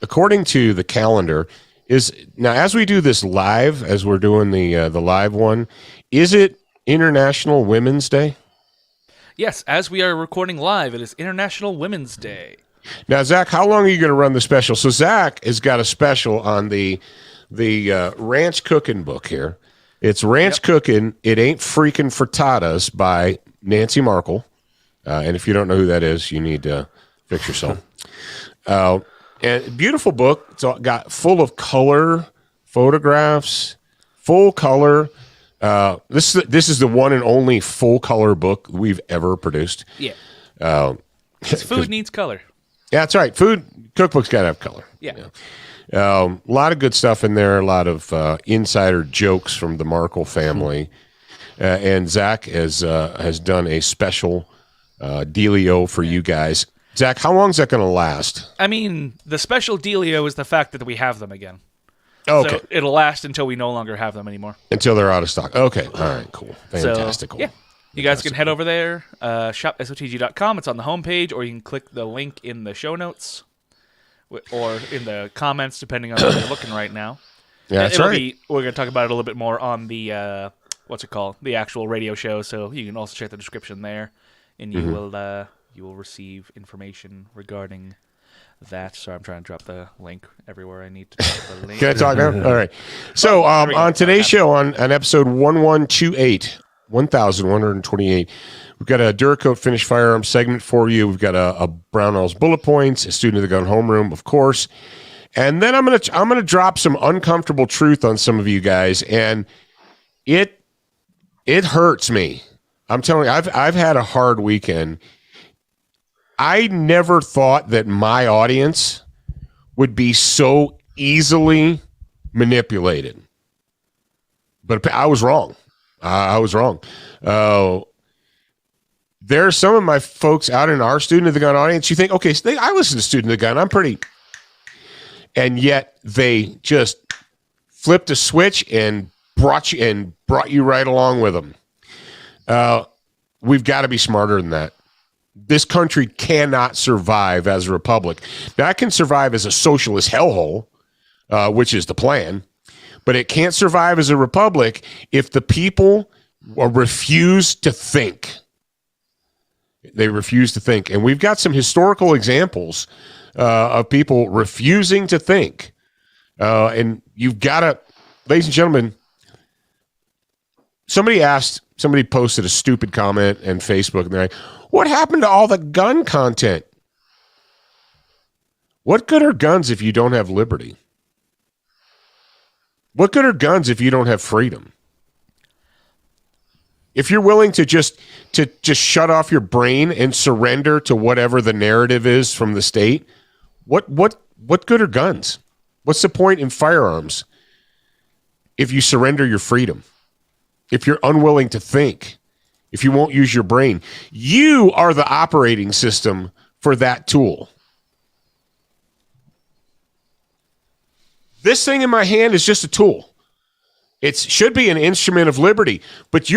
according to the calendar, is now as we do this live, as we're doing the live one, is it International Women's Day? Yes, as we are recording live, it is International Women's Day. Now, Zach, how long are you going to run the special? So Zach has got a special on the ranch cooking book here. It's Ranch Cooking. It Ain't Freaking Frittatas by Nancy Markle. And if you don't know who that is, you need to fix yourself. And beautiful book. It's all got full of color photographs, full color. This is the one and only full color book we've ever produced. Yeah. Food needs color. Yeah, that's right. Food cookbooks got to have color. Yeah. A lot of good stuff in there. A lot of insider jokes from the Markle family. And Zach has done a special dealio for you guys. Zach, how long is that going to last? I mean, the special dealio is the fact that we have them again. Okay. So it'll last until we no longer have them anymore. Until they're out of stock. Okay. All right, cool. Fantastic. So, yeah. You guys can head over there, shop SOTG.com. It's on the homepage, or you can click the link in the show notes or in the comments, depending on where you're looking right now. Yeah, that's right. We're going to talk about it a little bit more on the, the actual radio show, so you can also check the description there, and you will receive information regarding that. Sorry, I'm trying to drop the link everywhere I need to drop the link. Can I talk now? All right. So on today's show, on episode 1128, we've got a Duracoat finished firearms segment for you. We've got a Brownell's bullet points, a student of the gun homeroom, of course. And then I'm gonna drop some uncomfortable truth on some of you guys, and it hurts me. I'm telling you, I've had a hard weekend. I never thought that my audience would be so easily manipulated. But I was wrong. I was wrong. There are some of my folks out in our Student of the Gun audience. You think, okay, so I listen to Student of the Gun. I'm pretty... And yet they just flipped a switch and brought you right along with them. We've got to be smarter than that. This country cannot survive as a republic. Now, it can survive as a socialist hellhole, which is the plan, but it can't survive as a republic if the people refuse to think. They refuse to think. And we've got some historical examples of people refusing to think. And you've got to, ladies and gentlemen, somebody posted a stupid comment on Facebook, and they're like, what happened to all the gun content? What good are guns if you don't have liberty? What good are guns if you don't have freedom? If you're willing to just shut off your brain and surrender to whatever the narrative is from the state, what good are guns? What's the point in firearms if you surrender your freedom? If you're unwilling to think, if you won't use your brain, you are the operating system for that tool. This thing in my hand is just a tool. It should be an instrument of liberty, but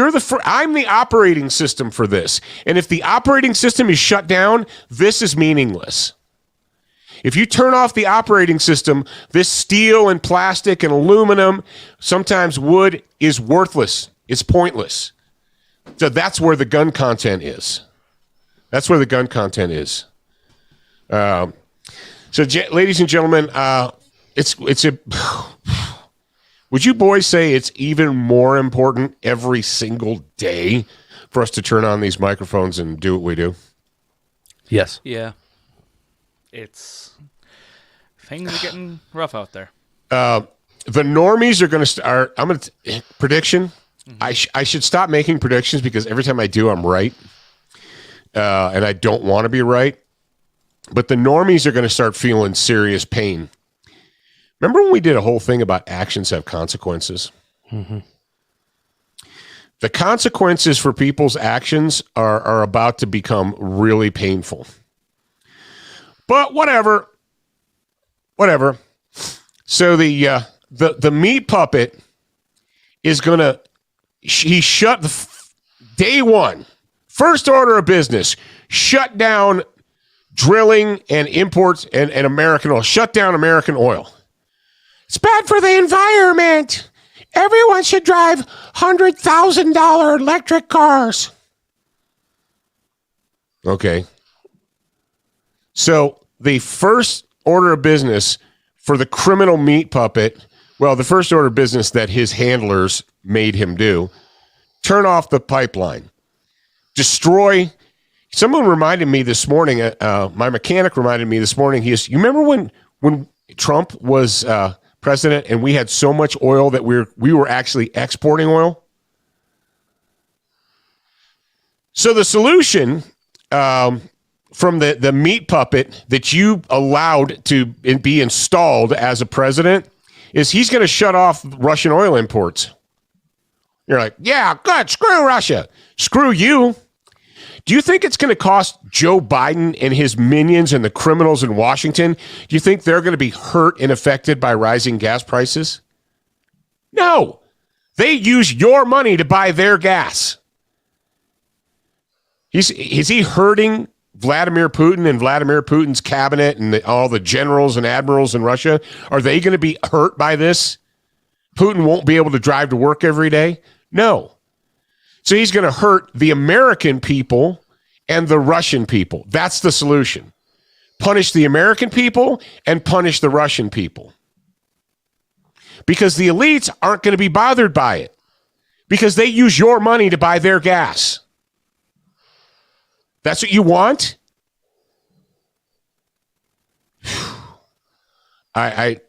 I'm the operating system for this. And if the operating system is shut down, this is meaningless. If you turn off the operating system, this steel and plastic and aluminum, sometimes wood, is worthless. It's pointless. So that's where the gun content is. That's where the gun content is. Ladies and gentlemen, would you boys say it's even more important every single day for us to turn on these microphones and do what we do? Yes. Yeah. Things are getting rough out there. The normies are going to start. Prediction. Mm-hmm. I should stop making predictions because every time I do, I'm right. And I don't want to be right. But the normies are going to start feeling serious pain. Remember when we did a whole thing about actions have consequences? Mm-hmm. The consequences for people's actions are about to become really painful. But whatever. So the meat puppet is going to, he shut day one, first order of business, shut down drilling and imports and American oil. Shut down American oil. It's bad for the environment. Everyone should drive $100,000 electric cars. Okay. So the first order of business for the criminal meat puppet, well, the first order of business that his handlers made him do, turn off the pipeline. Destroy. Someone reminded me this morning, my mechanic reminded me this morning, you remember when Trump was president and we had so much oil that we were actually exporting oil? So the solution from the meat puppet that you allowed to be installed as a president is he's going to shut off Russian oil imports. You're like, yeah, good, screw Russia. Screw you. Do you think it's going to cost Joe Biden and his minions and the criminals in Washington? Do you think they're going to be hurt and affected by rising gas prices? No. They use your money to buy their gas. Is he hurting Vladimir Putin and Vladimir Putin's cabinet and all the generals and admirals in Russia? Are they going to be hurt by this? Putin won't be able to drive to work every day? No. So he's going to hurt the American people and the Russian people. That's the solution. Punish the American people and punish the Russian people. Because the elites aren't going to be bothered by it. Because they use your money to buy their gas. That's what you want? When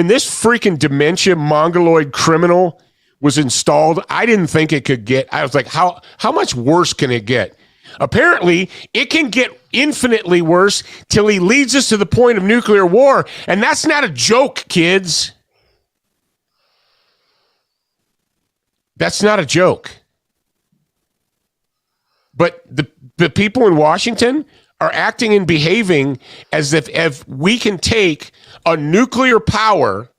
this freaking dementia mongoloid criminal was installed, I didn't think it could get. I was like, how much worse can it get? Apparently, it can get infinitely worse till he leads us to the point of nuclear war. And that's not a joke, kids. That's not a joke. But the people in Washington are acting and behaving as if we can take a nuclear power.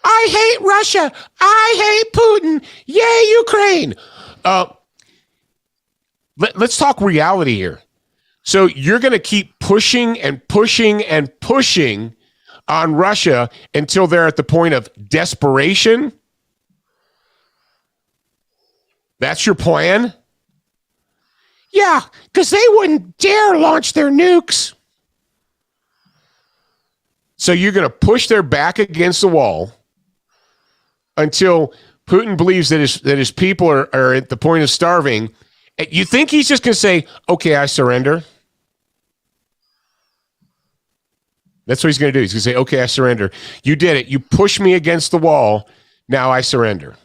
I hate Russia. I hate Putin. Yay, Ukraine. Let's talk reality here. So you're going to keep pushing and pushing and pushing on Russia until they're at the point of desperation? That's your plan? Yeah, because they wouldn't dare launch their nukes. So you're going to push their back against the wall until Putin believes that his people are at the point of starving. You think he's just going to say, okay, I surrender? That's what he's going to do. He's going to say, okay, I surrender. You did it. You pushed me against the wall. Now I surrender.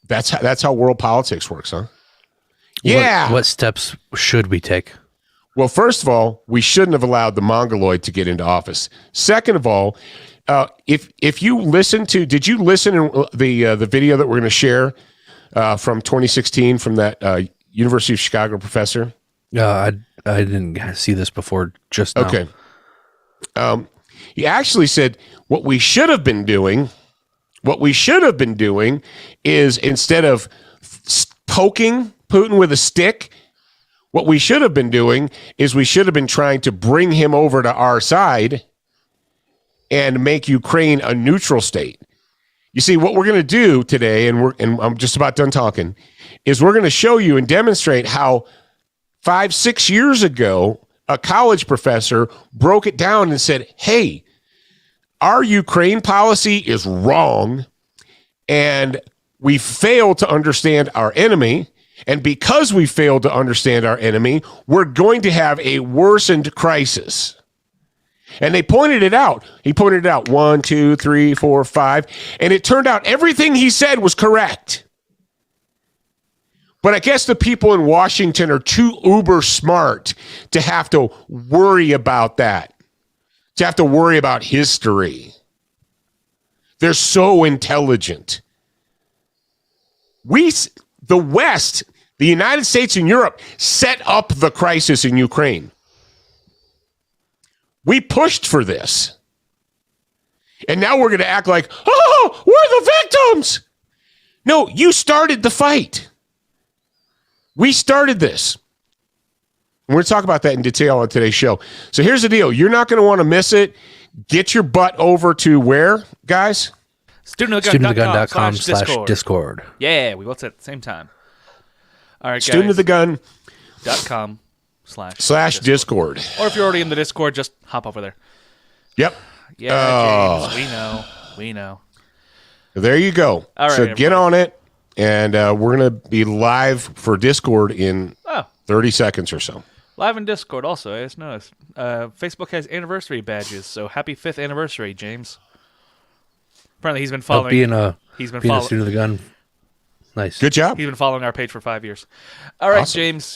That's how world politics works, huh? Yeah. What steps should we take? Well, first of all, we shouldn't have allowed the Mongoloid to get into office. Second of all, if you listen to, did you listen to the video that we're going to share from 2016 from that University of Chicago professor? I didn't see this before just now. Okay. He actually said what we should have been doing is instead of poking Putin with a stick, what we should have been doing is we should have been trying to bring him over to our side and make Ukraine a neutral state. You see, what we're going to do today, and I'm just about done talking, is we're going to show you and demonstrate how 5-6 years ago, a college professor broke it down and said, hey, our Ukraine policy is wrong, and we failed to understand our enemy. And because we failed to understand our enemy, we're going to have a worsened crisis. And they pointed it out. He pointed it out 1, 2, 3, 4, 5. And it turned out everything he said was correct. But I guess the people in Washington are too uber smart to have to worry about that, to have to worry about history. They're so intelligent. The West, the United States and Europe, set up the crisis in Ukraine. We pushed for this. And now we're going to act like, oh, we're the victims. No, you started the fight. We started this. We're going to talk about that in detail on today's show. So here's the deal. You're not going to want to miss it. Get your butt over to where, guys? studentofthegun.com/discord. Yeah, we both said at the same time. All right, guys. studentofthegun.com/discord. Or if you're already in the Discord, just hop over there. Yep. Yeah, James, we know. There you go. All right, so everybody. get on it, and we're going to be live for Discord in 30 seconds or so. Live in Discord also, I just noticed. Facebook has anniversary badges, so happy 5th anniversary, James. Apparently he's been following... being a student of the gun. Nice. Good job. He's been following our page for 5 years. All right, Awesome. James,